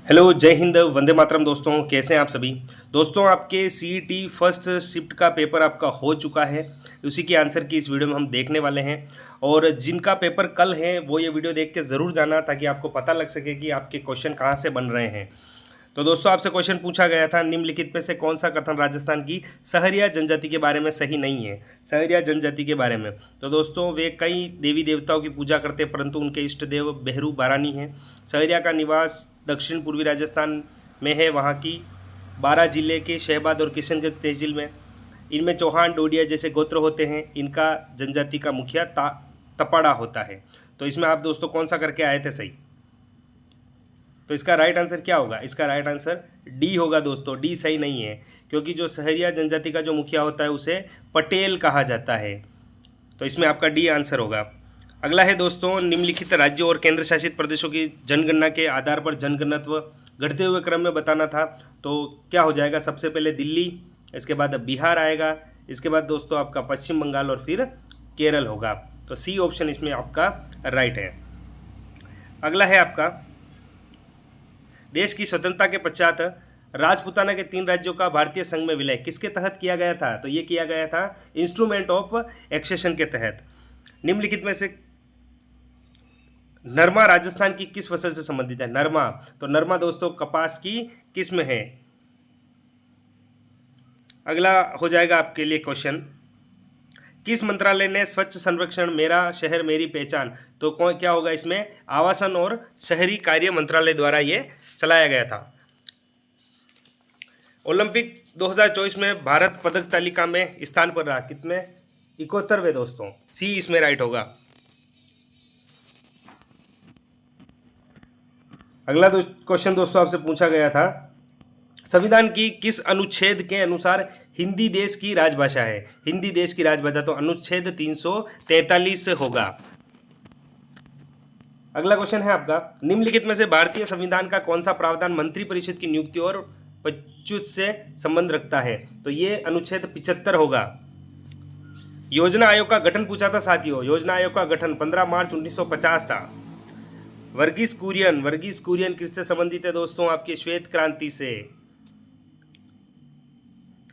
Hello, जय हिंद, वंदे मातरम। दोस्तों कैसे हैं आप सभी। दोस्तों आपके सीईटी फर्स्ट शिफ्ट का पेपर आपका हो चुका है। उसी के आंसर की इस वीडियो में हम देखने वाले हैं। और जिनका पेपर कल है वो ये वीडियो देख के ज़रूर जाना, ताकि आपको पता लग सके कि आपके क्वेश्चन कहाँ से बन रहे हैं। तो दोस्तों आपसे क्वेश्चन पूछा गया था, निम्नलिखित में से कौन सा कथन राजस्थान की सहरिया जनजाति के बारे में सही नहीं है। सहरिया जनजाति के बारे में तो दोस्तों वे कई देवी देवताओं की पूजा करते हैं, परंतु उनके इष्ट देव बेहरू बारानी हैं। सहरिया का निवास दक्षिण पूर्वी राजस्थान में है, वहाँ की 12 जिले के शहबाद और किशनगंज तहसील में। इनमें चौहान डोडिया जैसे गोत्र होते हैं। इनका जनजाति का मुखिया तपाड़ा होता है। तो इसमें आप दोस्तों कौन सा करके आए थे सही। तो इसका राइट आंसर क्या होगा। इसका राइट आंसर डी होगा दोस्तों। डी सही नहीं है, क्योंकि जो सहरिया जनजाति का जो मुखिया होता है उसे पटेल कहा जाता है। तो इसमें आपका डी आंसर होगा। अगला है दोस्तों, निम्नलिखित राज्यों और केंद्र शासित प्रदेशों की जनगणना के आधार पर जनघनत्व घटते हुए क्रम में बताना था। तो क्या हो जाएगा, सबसे पहले दिल्ली, इसके बाद बिहार आएगा, इसके बाद दोस्तों आपका पश्चिम बंगाल और फिर केरल होगा। तो सी ऑप्शन इसमें आपका राइट है। अगला है आपका, देश की स्वतंत्रता के पश्चात राजपूताना के 3 राज्यों का भारतीय संघ में विलय किसके तहत किया गया था। तो ये किया गया था इंस्ट्रूमेंट ऑफ एक्सेशन के तहत। निम्नलिखित में से नरमा राजस्थान की किस फसल से संबंधित है। नरमा, तो नरमा दोस्तों कपास की किस्म है। अगला हो जाएगा आपके लिए क्वेश्चन, किस मंत्रालय ने स्वच्छ संरक्षण मेरा शहर मेरी पहचान, तो कौन क्या होगा इसमें, आवासन और शहरी कार्य मंत्रालय द्वारा ये चलाया गया था। ओलंपिक 2024 में भारत पदक तालिका में स्थान पर रहा कितने, 71वें दोस्तों। सी इसमें राइट होगा। अगला क्वेश्चन दोस्तों आपसे पूछा गया था, संविधान की किस अनुच्छेद के अनुसार हिंदी देश की राजभाषा है। हिंदी देश की राजभाषा, तो अनुच्छेद 343 होगा। अगला क्वेश्चन है आपका, निम्नलिखित में से भारतीय संविधान का कौन सा प्रावधान मंत्रिपरिषद की नियुक्ति और पदच्युत से संबंध रखता है। तो ये अनुच्छेद 75 होगा। योजना आयोग का गठन पूछा था साथियों। योजना आयोग का गठन 15 मार्च 1950 था। वर्गीस कुरियन किससे संबंधित है दोस्तों, आपकी श्वेत क्रांति से।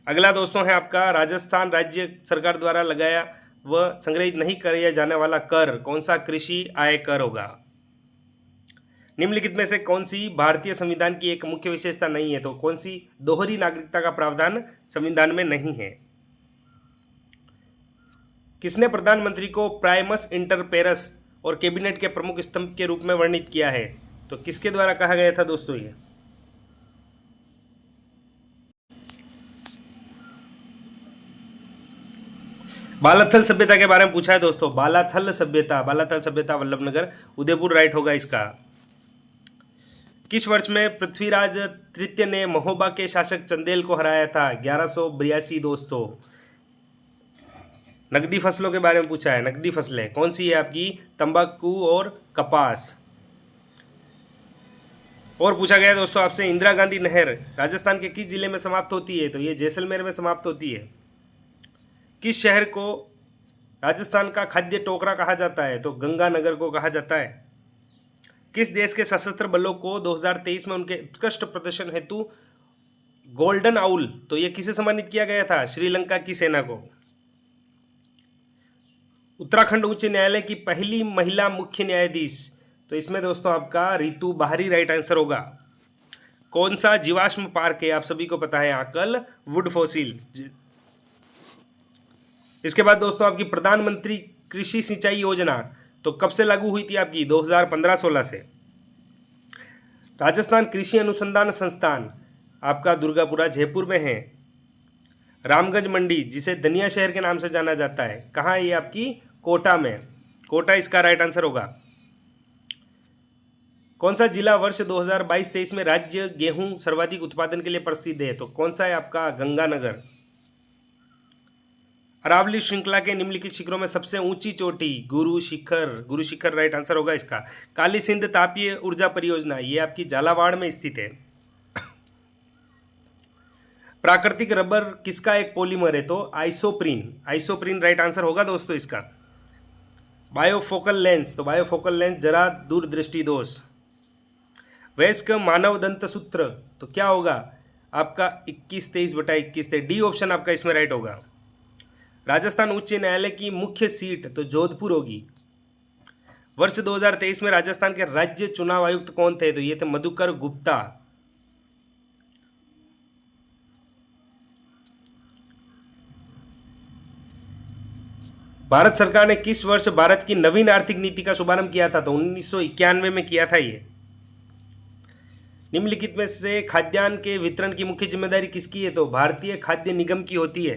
अगला दोस्तों है आपका, राजस्थान राज्य सरकार द्वारा लगाया व संग्रहित नहीं किया जाने वाला कर कौन सा कृषि आय कर होगा। निम्नलिखित में से कौन सी भारतीय संविधान की एक मुख्य विशेषता नहीं है, तो कौन सी दोहरी नागरिकता का प्रावधान संविधान में नहीं है। किसने प्रधानमंत्री को प्राइमस इंटर पेरस और कैबिनेट के प्रमुख स्तंभ के रूप में वर्णित किया है, तो किसके द्वारा कहा गया था दोस्तों ये। बालाथल सभ्यता के बारे में पूछा है दोस्तों। बालाथल सभ्यता वल्लभनगर उदयपुर राइट होगा इसका। किस वर्ष में पृथ्वीराज तृतीय ने महोबा के शासक चंदेल को हराया था। 1182 दोस्तों। नकदी फसलों के बारे में पूछा है। नकदी फसलें कौन सी है आपकी, तंबाकू और कपास। और पूछा गया दोस्तों आपसे, इंदिरा गांधी नहर राजस्थान के किस जिले में समाप्त होती है, तो ये जैसलमेर में समाप्त होती है। किस शहर को राजस्थान का खाद्य टोकरा कहा जाता है, तो गंगानगर को कहा जाता है। किस देश के सशस्त्र बलों को 2023 में उनके उत्कृष्ट प्रदर्शन हेतु गोल्डन आउल, तो ये किसे सम्मानित किया गया था, श्रीलंका की सेना को। उत्तराखंड उच्च न्यायालय की पहली महिला मुख्य न्यायाधीश, तो इसमें दोस्तों आपका रितु बाहरी राइट आंसर होगा। कौन सा जीवाश्म पार्क है, आप सभी को पता है, आकल वुड फॉसिल। इसके बाद दोस्तों आपकी प्रधानमंत्री कृषि सिंचाई योजना तो कब से लागू हुई थी आपकी, 2015-16 से। राजस्थान कृषि अनुसंधान संस्थान आपका दुर्गापुरा जयपुर में है। रामगंज मंडी जिसे दनिया शहर के नाम से जाना जाता है, कहाँ है ये आपकी, कोटा में। कोटा इसका राइट आंसर होगा। कौन सा जिला वर्ष 2022-23 में राज्य गेहूं सर्वाधिक उत्पादन के लिए प्रसिद्ध है, तो कौन सा है आपका, गंगानगर। अरावली श्रृंखला के निम्नलिखित शिखरों में सबसे ऊंची चोटी, गुरु शिखर राइट आंसर होगा इसका। काली सिंध तापीय ऊर्जा परियोजना ये आपकी झालावाड़ में स्थित है। प्राकृतिक रबर किसका एक पॉलीमर है, तो आइसोप्रीन राइट आंसर होगा दोस्तों इसका। बायोफोकल लेंस, तो बायोफोकल लेंस जरा दूरदृष्टि दोष। वयस्क मानव दंत सूत्र तो क्या होगा आपका 21-23/21 थे। डी ऑप्शन आपका इसमें राइट होगा। राजस्थान उच्च न्यायालय की मुख्य सीट तो जोधपुर होगी। वर्ष 2023 में राजस्थान के राज्य चुनाव आयुक्त कौन थे? तो ये थे मधुकर गुप्ता। भारत सरकार ने किस वर्ष भारत की नवीन आर्थिक नीति का शुभारंभ किया था? तो 1991 में किया था ये। निम्नलिखित में से खाद्यान्न के वितरण की मुख्य जिम्मेदारी किसकी है? तो भारतीय खाद्य निगम की होती है।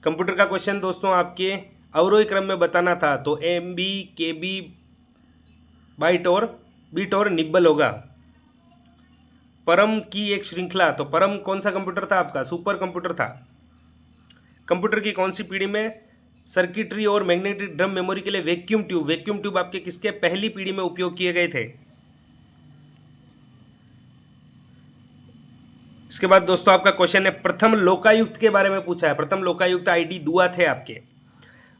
कंप्यूटर का क्वेश्चन दोस्तों आपके अवरोही क्रम में बताना था, तो MB KB बाइट और बीट और निब्बल होगा। परम की एक श्रृंखला, तो परम कौन सा कंप्यूटर था आपका? सुपर कंप्यूटर था। कंप्यूटर की कौन सी पीढ़ी में सर्किटरी और मैग्नेटिक ड्रम मेमोरी के लिए वैक्यूम ट्यूब आपके किसके पहली पीढ़ी में उपयोग किए गए थे? इसके बाद दोस्तों आपका क्वेश्चन है प्रथम लोकायुक्त के बारे में पूछा है। प्रथम लोकायुक्त ID दुआ थे आपके।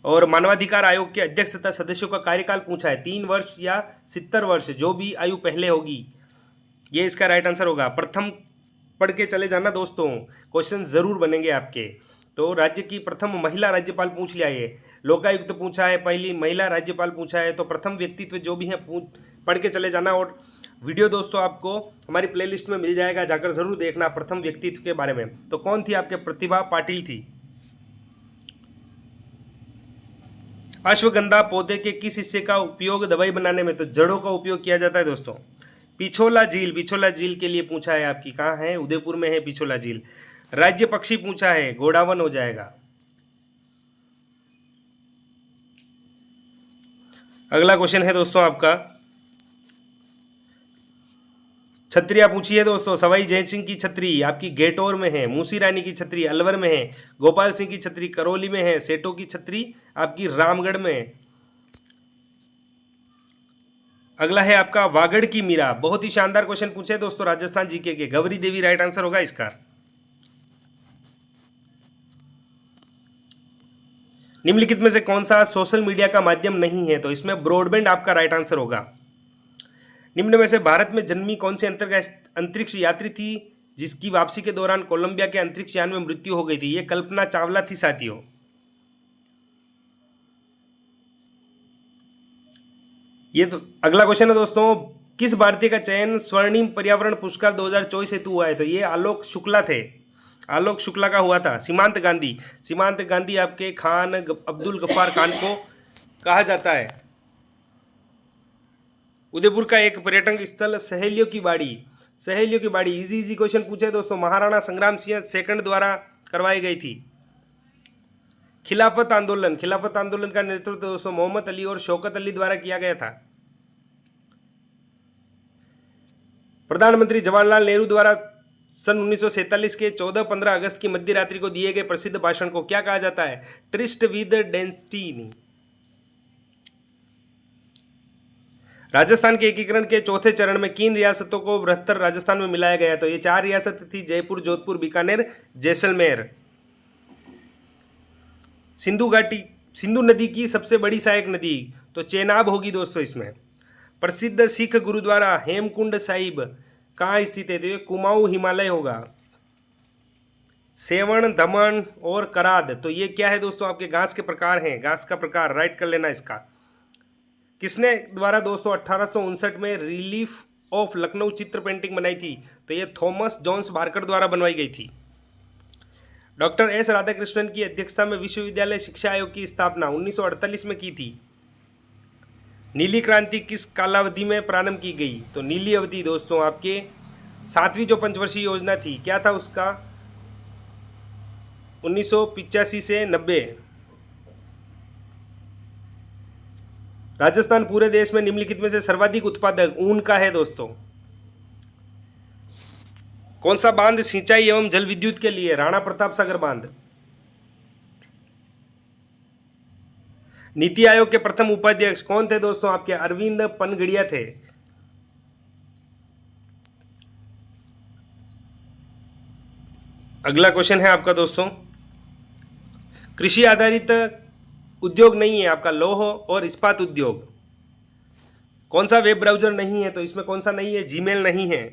और मानवाधिकार आयोग के अध्यक्ष तथा सदस्यों का कार्यकाल पूछा है, 3 वर्ष या 70 वर्ष, जो भी आयु पहले होगी, ये इसका राइट आंसर होगा। प्रथम पढ़ के चले जाना दोस्तों, क्वेश्चन जरूर बनेंगे आपके। तो राज्य की प्रथम महिला राज्यपाल पूछ लिया, ये लोकायुक्त पूछा है, पहली महिला राज्यपाल पूछा है, तो प्रथम व्यक्तित्व जो भी है पढ़ के चले जाना। और वीडियो दोस्तों आपको हमारी प्लेलिस्ट में मिल जाएगा, जाकर जरूर देखना प्रथम व्यक्तित्व के बारे में। तो कौन थी आपके? प्रतिभा पाटिल थी। अश्वगंधा पौधे के किस हिस्से का उपयोग दवाई बनाने में? तो जड़ों का उपयोग किया जाता है दोस्तों। पिछोला झील के लिए पूछा है आपकी, कहाँ है? उदयपुर में है पिछोला झील। राज्य पक्षी पूछा है, गोडावन हो जाएगा। अगला क्वेश्चन है दोस्तों आपका छत्रियां पूछी है दोस्तों। सवाई जय सिंह की छतरी आपकी गेटौर में है, मूसी रानी की छतरी अलवर में है, गोपाल सिंह की छतरी करौली में है, सेठों की छतरी आपकी रामगढ़ में है। अगला है आपका वागड़ की मीरा। बहुत ही शानदार क्वेश्चन पूछे दोस्तों राजस्थान जीके के। गौरी देवी राइट आंसर होगा इसका। निम्नलिखित में से कौन सा सोशल मीडिया का माध्यम नहीं है? तो इसमें ब्रॉडबैंड आपका राइट आंसर होगा। निम्न में से भारत में जन्मी कौन सी अंतरिक्ष यात्री थी जिसकी वापसी के दौरान कोलंबिया के अंतरिक्ष यान में मृत्यु हो गई थी? ये कल्पना चावला थी साथियों। ये तो अगला क्वेश्चन है दोस्तों, किस भारतीय का चयन स्वर्णिम पर्यावरण पुरस्कार 2024 हेतु हुआ है? तो ये आलोक शुक्ला थे। आलोक शुक्ला का हुआ था। सीमांत गांधी आपके खान अब्दुल गफ्फार खान को कहा जाता है। उदयपुर का एक पर्यटक स्थल सहेलियों की बाड़ी इजी क्वेश्चन पूछे दोस्तों। महाराणा संग्राम सिंह सेकंड द्वारा करवाई गई थी। खिलाफत आंदोलन का नेतृत्व दोस्तों मोहम्मद अली और शौकत अली द्वारा किया गया था। प्रधानमंत्री जवाहरलाल नेहरू द्वारा सन 1947 के 14-15 अगस्त की मध्य रात्रि को दिए गए प्रसिद्ध भाषण को क्या कहा जाता है? Tourist with destiny. राजस्थान के एकीकरण के चौथे चरण में किन रियासतों को बृहत्तर राजस्थान में मिलाया गया? तो ये 4 रियासतें थी, जयपुर, जोधपुर, बीकानेर, जैसलमेर। सिंधु नदी की सबसे बड़ी सहायक नदी तो चेनाब होगी दोस्तों। इसमें प्रसिद्ध सिख गुरुद्वारा हेमकुंड साहिब कहाँ स्थित है? तो ये कुमाऊं हिमालय होगा। सेवण, दमन और कराद तो ये क्या है दोस्तों? आपके घास के प्रकार हैं, घास का प्रकार राइट कर लेना इसका। किसने द्वारा दोस्तों 1859 में रिलीफ ऑफ लखनऊ चित्र पेंटिंग बनाई थी? तो ये थॉमस जॉन्स बार्कर द्वारा बनवाई गई थी। डॉक्टर एस राधाकृष्णन की अध्यक्षता में विश्वविद्यालय शिक्षा आयोग की स्थापना 1948 में की थी। नीली क्रांति किस कालावधि में प्रारंभ की गई? तो नीली अवधि दोस्तों आपके 7वीं जो पंचवर्षीय योजना थी, क्या था उसका? 1985 से 90। राजस्थान पूरे देश में निम्नलिखित में से सर्वाधिक उत्पादक ऊन का है दोस्तों। कौन सा बांध सिंचाई एवं जल विद्युत के लिए? राणा प्रताप सागर बांध। नीति आयोग के प्रथम उपाध्यक्ष कौन थे दोस्तों? आपके अरविंद पनगड़िया थे। अगला क्वेश्चन है आपका दोस्तों, कृषि आधारित उद्योग नहीं है आपका लौह और इस्पात उद्योग। कौन सा वेब ब्राउजर नहीं है, तो इसमें कौन सा नहीं है, जीमेल नहीं है।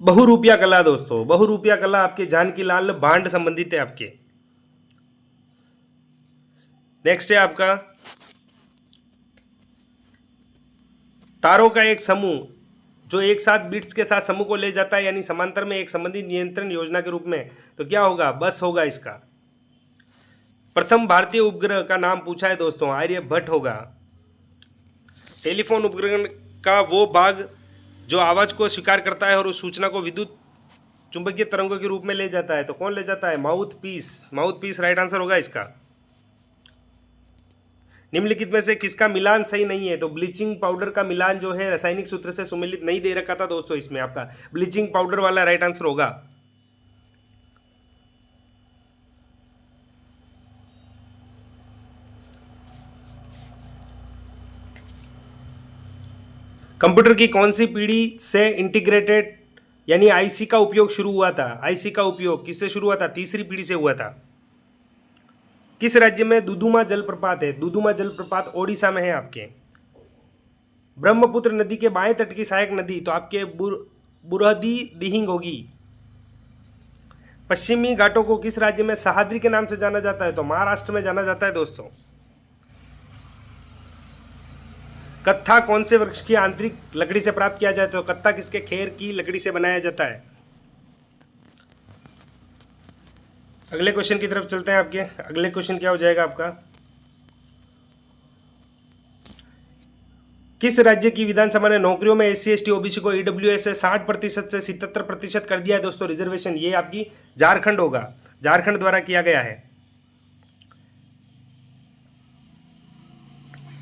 बहुरूपिया कला दोस्तों, बहुरूपिया कला आपके जानकी लाल भांड संबंधित है आपके। नेक्स्ट है आपका तारों का एक समूह जो एक साथ बिट्स के साथ समूह को ले जाता है, यानी समांतर में एक संबंधित नियंत्रण योजना के रूप में, तो क्या होगा, बस होगा इसका। प्रथम भारतीय उपग्रह का नाम पूछा है दोस्तों, आर्यभट्ट होगा। टेलीफोन उपग्रह का वो भाग जो आवाज को स्वीकार करता है और उस सूचना को विद्युत चुंबकीय तरंगों के रूप में ले जाता है, तो कौन ले जाता है, mouthpiece. Mouthpiece right answer होगा इसका। निम्नलिखित में से किसका मिलान सही नहीं है, तो ब्लीचिंग पाउडर का मिलान जो है रासायनिक सूत्र से सुमेलित नहीं दे रखा था दोस्तों, इसमें आपका ब्लीचिंग पाउडर वाला राइट आंसर होगा। कंप्यूटर की कौन सी पीढ़ी से इंटीग्रेटेड यानी आईसी का उपयोग शुरू हुआ था। आईसी का उपयोग किससे शुरू हुआ था, तीसरी पीढ़ी से हुआ था। किस राज्य में दुदुमा जलप्रपात है, दुदुमा जलप्रपात ओडिशा में है आपके। ब्रह्मपुत्र नदी के बाएं तट की सहायक नदी, तो आपके बुरहदी दिहिंग होगी। पश्चिमी घाटों को किस राज्य में सह्याद्री के नाम से जाना जाता है, तो महाराष्ट्र में जाना जाता है दोस्तों। कत्था कौन से वृक्ष की आंतरिक लकड़ी से प्राप्त किया जाता है, तो कत्था किसके खेर की लकड़ी से बनाया जाता है। अगले क्वेश्चन की तरफ चलते हैं आपके। अगले क्वेश्चन क्या हो जाएगा आपका, किस राज्य की विधानसभा ने नौकरियों में SC ST OBC को EWS से 60% से 77% कर दिया है दोस्तों रिजर्वेशन। ये आपकी झारखंड होगा, झारखंड द्वारा किया गया है।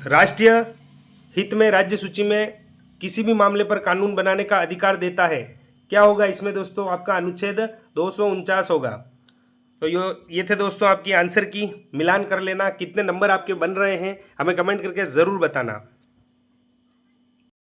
राष्ट्रीय हित में राज्य सूची में किसी भी मामले पर कानून बनाने का अधिकार देता है, क्या होगा इसमें दोस्तों, आपका अनुच्छेद 249 होगा। तो ये थे दोस्तों आपकी आंसर की। मिलान कर लेना, कितने नंबर आपके बन रहे हैं हमें कमेंट करके ज़रूर बताना।